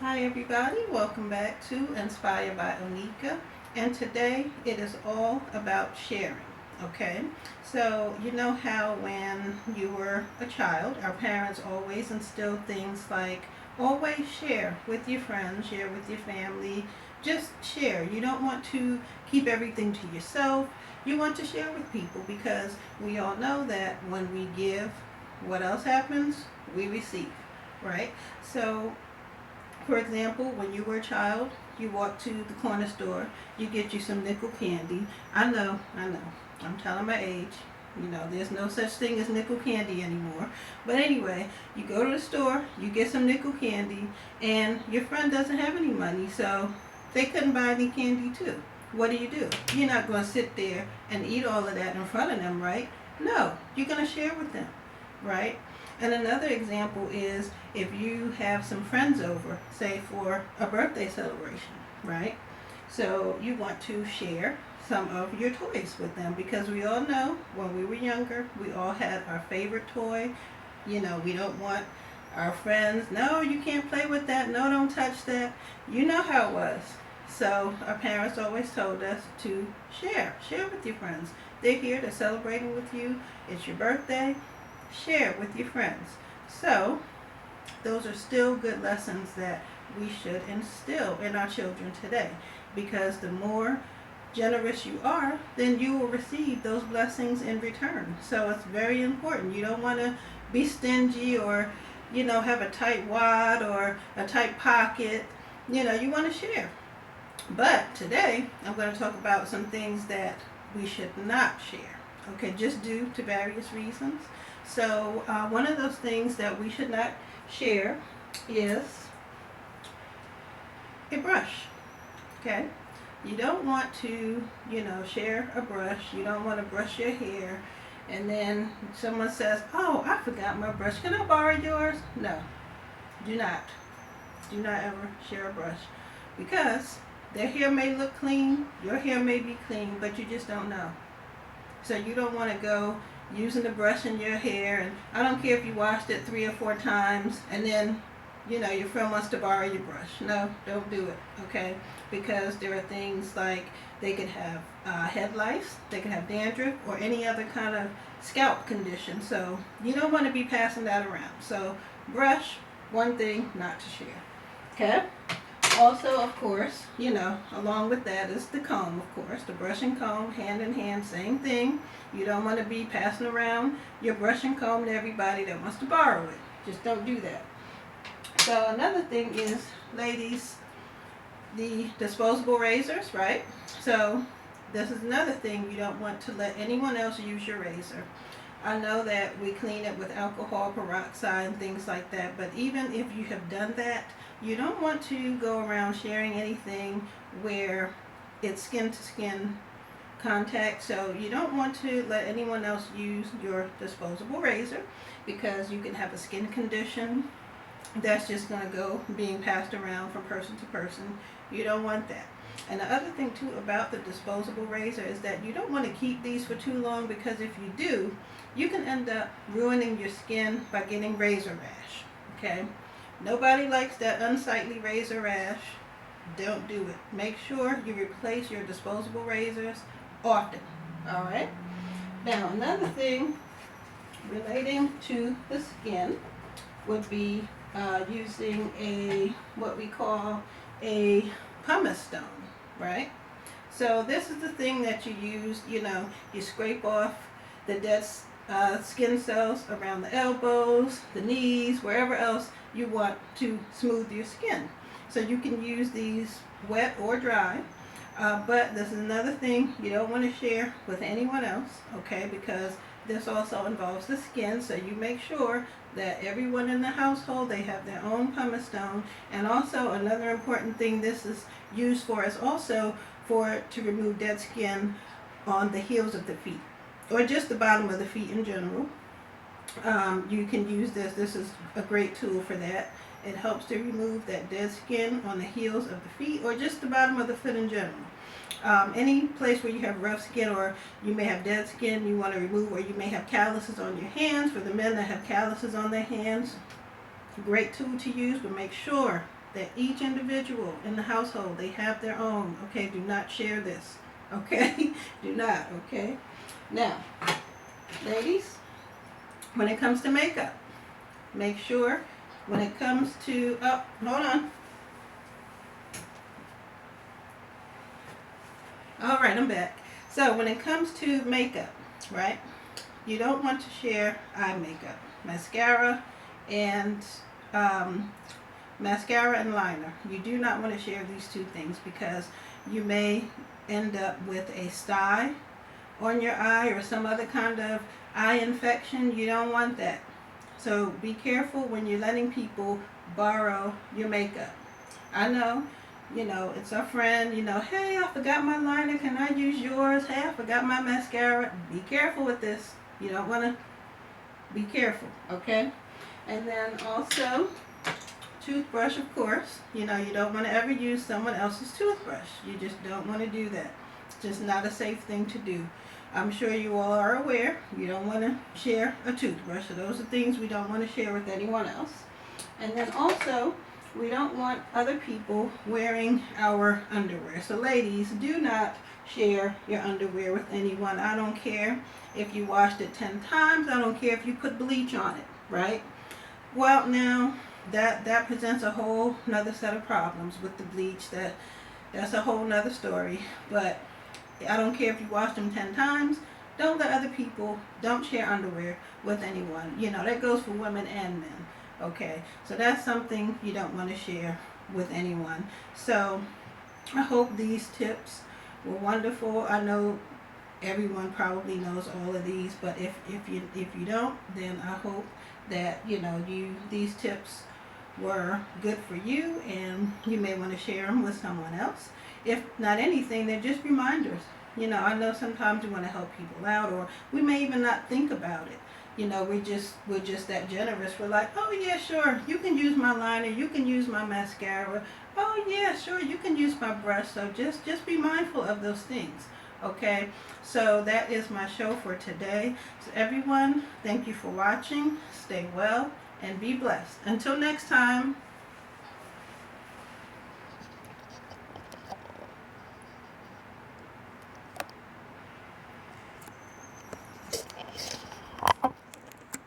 Hi everybody, welcome back to Inspired by Onika, and today it is all about sharing. Okay, so you know how when you were a child, our parents always instilled things like always share with your friends, share with your family, just share. You don't want to keep everything to yourself. You want to share with people because we all know that when we give, what else happens? We receive, right? So for example, when you were a child, you walk to the corner store, you get you some nickel candy. I know. I'm telling my age. You know, there's no such thing as nickel candy anymore. But anyway, you go to the store, you get some nickel candy, and your friend doesn't have any money, so they couldn't buy any candy too. What do? You're not going to sit there and eat all of that in front of them, right? No, you're going to share with them, right? And another example is if you have some friends over, say for a birthday celebration, right? So you want to share some of your toys with them because we all know when we were younger, we all had our favorite toy. You know, we don't want our friends, no, you can't play with that, no, don't touch that. You know how it was. So our parents always told us to share with your friends. They're here, they're celebrating with you, it's your birthday, share with your friends. So those are still good lessons that we should instill in our children today because the more generous you are, then you will receive those blessings in return. So it's very important. You don't want to be stingy or, have a tight wad or a tight pocket. You want to share. But today, I'm going to talk about some things that we should not share. Okay, just due to various reasons. So, one of those things that we should not share is a brush. Okay, you don't want to, share a brush. You don't want to brush your hair, and then someone says, "Oh, I forgot my brush. Can I borrow yours?" No, do not. Do not ever share a brush because their hair may look clean, your hair may be clean, but you just don't know. So you don't want to go using the brush in your hair, and I don't care if you washed it 3 or 4 times, and then, your friend wants to borrow your brush. No, don't do it, okay? Because there are things like they could have head lice, they could have dandruff, or any other kind of scalp condition. So you don't want to be passing that around. So brush, one thing not to share, okay? Also, of course, along with that is the comb, of course. The brush and comb, hand in hand, same thing. You don't want to be passing around your brush and comb to everybody that wants to borrow it. Just don't do that. So another thing is, ladies, the disposable razors, right? So this is another thing. You don't want to let anyone else use your razor. I know that we clean it with alcohol peroxide and things like that, but even if you have done that, you don't want to go around sharing anything where it's skin to skin contact. So you don't want to let anyone else use your disposable razor because you can have a skin condition that's just going to go being passed around from person to person. You don't want that. And the other thing too about the disposable razor is that you don't want to keep these for too long because if you do, you can end up ruining your skin by getting razor rash. Okay? Nobody likes that unsightly razor rash. Don't do it. Make sure you replace your disposable razors often. Alright? Now another thing relating to the skin would be using what we call a pumice stone, right? So this is the thing that you use, you scrape off the dead skin cells around the elbows, the knees, wherever else you want to smooth your skin. So you can use these wet or dry, but this is another thing you don't want to share with anyone else, okay, because this also involves the skin, so you make sure that everyone in the household, they have their own pumice stone. And also another important thing this is used for is also to remove dead skin on the heels of the feet or just the bottom of the feet in general. You can use this. This is a great tool for that. It helps to remove that dead skin on the heels of the feet or just the bottom of the foot in general. Any place where you have rough skin or you may have dead skin you want to remove, or you may have calluses on your hands. For the men that have calluses on their hands, great tool to use, but make sure that each individual in the household, they have their own. Okay, do not share this. Okay, do not. Okay. Now, ladies, when it comes to makeup, make sure when it comes to, oh, hold on. All right, I'm back. So when it comes to makeup, right, you don't want to share eye makeup, mascara, and liner. You do not want to share these two things because you may end up with a sty on your eye or some other kind of eye infection. You don't want that. So be careful when you're letting people borrow your makeup. I know, it's a friend, hey, I forgot my liner, can I use yours? Hey, I forgot my mascara. Be careful with this. You don't want to, be careful, okay? And then also, toothbrush, of course. You don't want to ever use someone else's toothbrush. You just don't want to do that. It's just not a safe thing to do. I'm sure you all are aware you don't want to share a toothbrush. So those are things we don't want to share with anyone else. And then also, we don't want other people wearing our underwear. So ladies, do not share your underwear with anyone. I don't care if you washed it 10 times. I don't care if you put bleach on it, right? Well, now that presents a whole nother set of problems with the bleach. That's a whole nother story. But I don't care if you wash them 10 times. Don't let other people, don't share underwear with anyone. That goes for women and men. Okay, so that's something you don't want to share with anyone. So I hope these tips were wonderful. I know everyone probably knows all of these, but if you don't, then I hope that these tips were good for you, and you may want to share them with someone else. If not anything, they're just reminders. I know sometimes we want to help people out, or we may even not think about it. We're just that generous. We're like, oh yeah, sure, you can use my liner, you can use my mascara. Oh yeah, sure, you can use my brush. So just be mindful of those things. Okay, so that is my show for today. So everyone, thank you for watching. Stay well and be blessed. Until next time.